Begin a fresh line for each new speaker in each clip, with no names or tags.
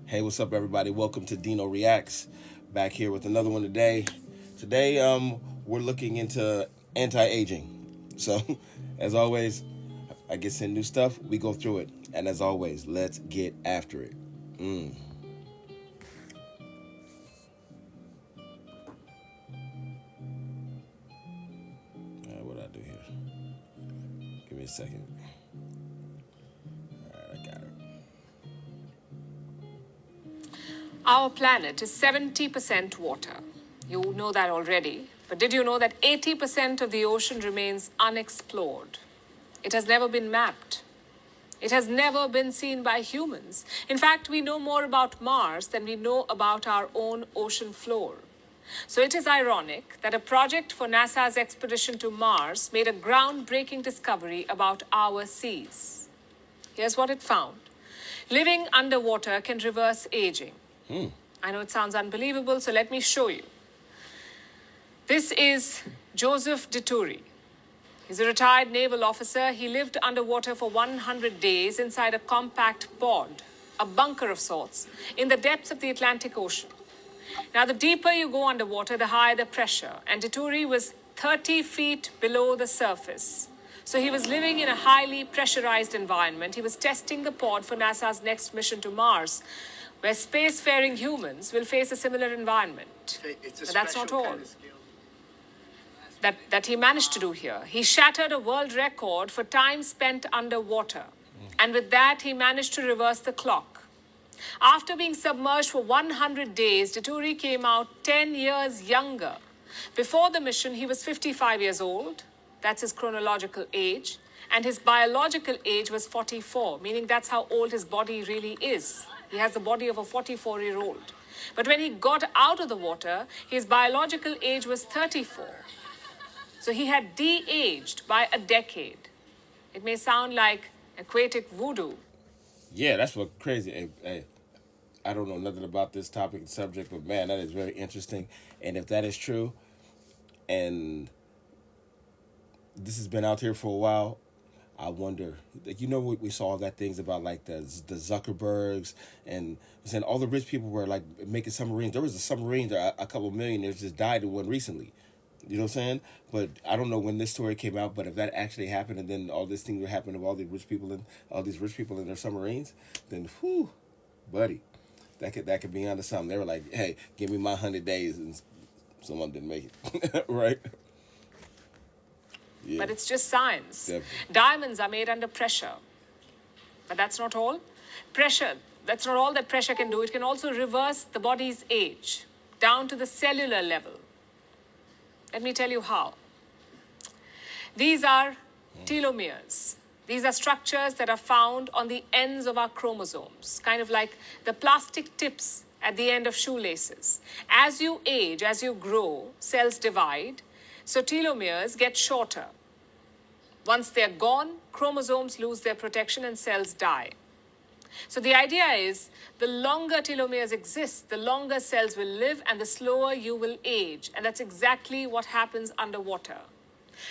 Hey, what's up, everybody? Welcome to Dino Reacts. Back here with another one today. Today, we're looking into anti-aging. So, as always, I get sent new stuff. We go through it, and as always, let's get after it. What do I do here? Give me a second. All right, I got it.
Our planet is 70% water. You know that already. But did you know that 80% of the ocean remains unexplored? It has never been mapped. It has never been seen by humans. In fact, we know more about Mars than we know about our own ocean floor. So it is ironic that a project for NASA's expedition to Mars made a groundbreaking discovery about our seas. Here's what it found. Living underwater can reverse aging. I know it sounds unbelievable, so let me show you. This is Joseph Dituri. He's a retired naval officer. He lived underwater for 100 days inside a compact pod, a bunker of sorts, in the depths of the Atlantic Ocean. Now, the deeper you go underwater, the higher the pressure, and Dituri was 30 feet below the surface. So he was living in a highly pressurized environment. He was testing the pod for NASA's next mission to Mars, where spacefaring humans will face a similar environment. But that's not all that he managed to do here. He shattered a world record for time spent underwater. And with that, he managed to reverse the clock. After being submerged for 100 days, Dituri came out 10 years younger. Before the mission, he was 55 years old. That's his chronological age. And his biological age was 44, meaning that's how old his body really is. He has the body of a 44-year-old. But when he got out of the water, his biological age was 34. So he had de-aged by a decade. It may sound like aquatic voodoo.
Yeah, that's what crazy. Hey, I don't know nothing about this topic and subject, but man, that is very interesting. And if that is true, and this has been out here for a while, I wonder. Like, we saw that things about like the Zuckerbergs and saying all the rich people were like making submarines. There was a submarine that a couple millionaires just died in one recently. You know what I'm saying? But I don't know when this story came out. But if that actually happened, and then all this thing would happen of all these rich people in their submarines, then whew, buddy, that could be onto something. They were like, hey, give me my 100 days, and someone didn't make it, right? Yeah,
But it's just science.
definitely.
Diamonds are made under pressure. But that's not all. That's not all that pressure can do. It can also reverse the body's age down to the cellular level. Let me tell you how. These are telomeres. These are structures that are found on the ends of our chromosomes, kind of like the plastic tips at the end of shoelaces. As you age, as you grow, cells divide, so telomeres get shorter. Once they're gone, chromosomes lose their protection and cells die. So the idea is the longer telomeres exist, the longer cells will live and the slower you will age. And that's exactly what happens underwater.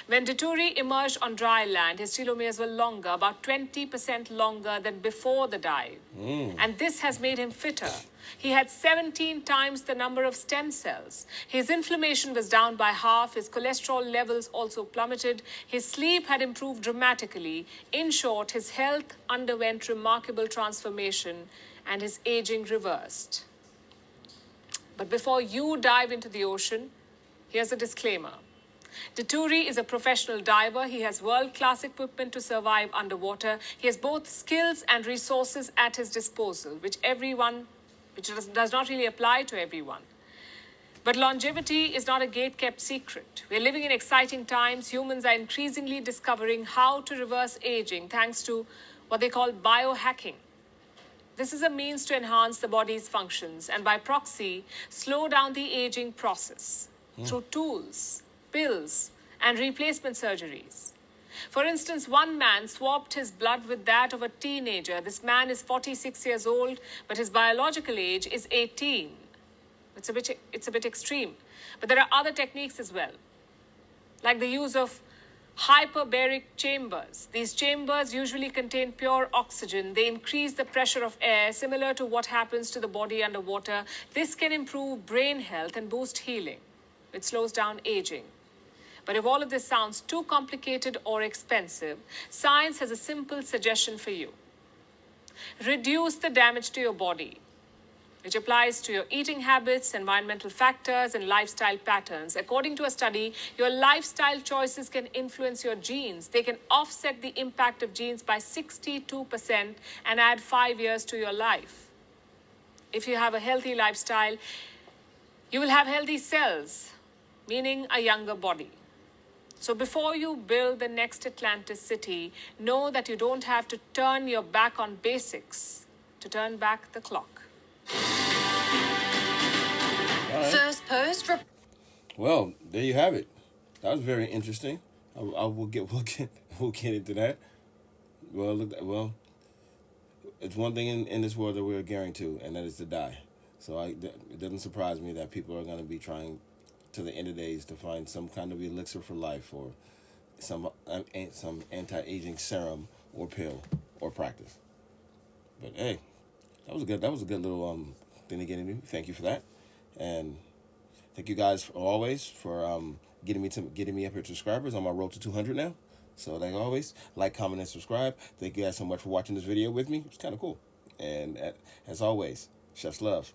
When Dituri emerged on dry land, his telomeres were longer, about 20% longer than before the dive. And this has made him fitter. He had 17 times the number of stem cells. His inflammation was down by half. His cholesterol levels also plummeted. His sleep had improved dramatically. In short, his health underwent remarkable transformation and his aging reversed. But before you dive into the ocean, here's a disclaimer. Dituri is a professional diver. He has world-class equipment to survive underwater. He has both skills and resources at his disposal, which does not really apply to everyone. But longevity is not a gate-kept secret. We're living in exciting times. Humans are increasingly discovering how to reverse aging thanks to what they call biohacking. This is a means to enhance the body's functions and by proxy, slow down the aging process through tools, pills, and replacement surgeries. For instance, one man swapped his blood with that of a teenager. This man is 46 years old, but his biological age is 18. It's a bit extreme. But there are other techniques as well, like the use of Hyperbaric chambers. These chambers usually contain pure oxygen. They increase the pressure of air, similar to what happens to the body underwater. This can improve brain health and boost healing. It slows down aging. But if all of this sounds too complicated or expensive, science has a simple suggestion for you. Reduce the damage to your body, which applies to your eating habits, environmental factors, and lifestyle patterns. According to a study, your lifestyle choices can influence your genes. They can offset the impact of genes by 62% and add 5 years to your life. If you have a healthy lifestyle, you will have healthy cells, meaning a younger body. So before you build the next Atlantis city, know that you don't have to turn your back on basics to turn back the clock.
First post.
Well, there you have it. That was very interesting. We'll get into that. Well, it's one thing in this world that we're gearing to, and that is to die. So it doesn't surprise me that people are going to be trying to the end of days to find some kind of elixir for life, or some anti-aging serum or pill or practice. But hey, that was a good little thing to get into. Thank you for that, and thank you guys always for getting me up here to subscribers on my road to 200 now. So like always, like, comment, and subscribe. Thank you guys so much for watching this video with me. It's kind of cool. And as always, chef's love.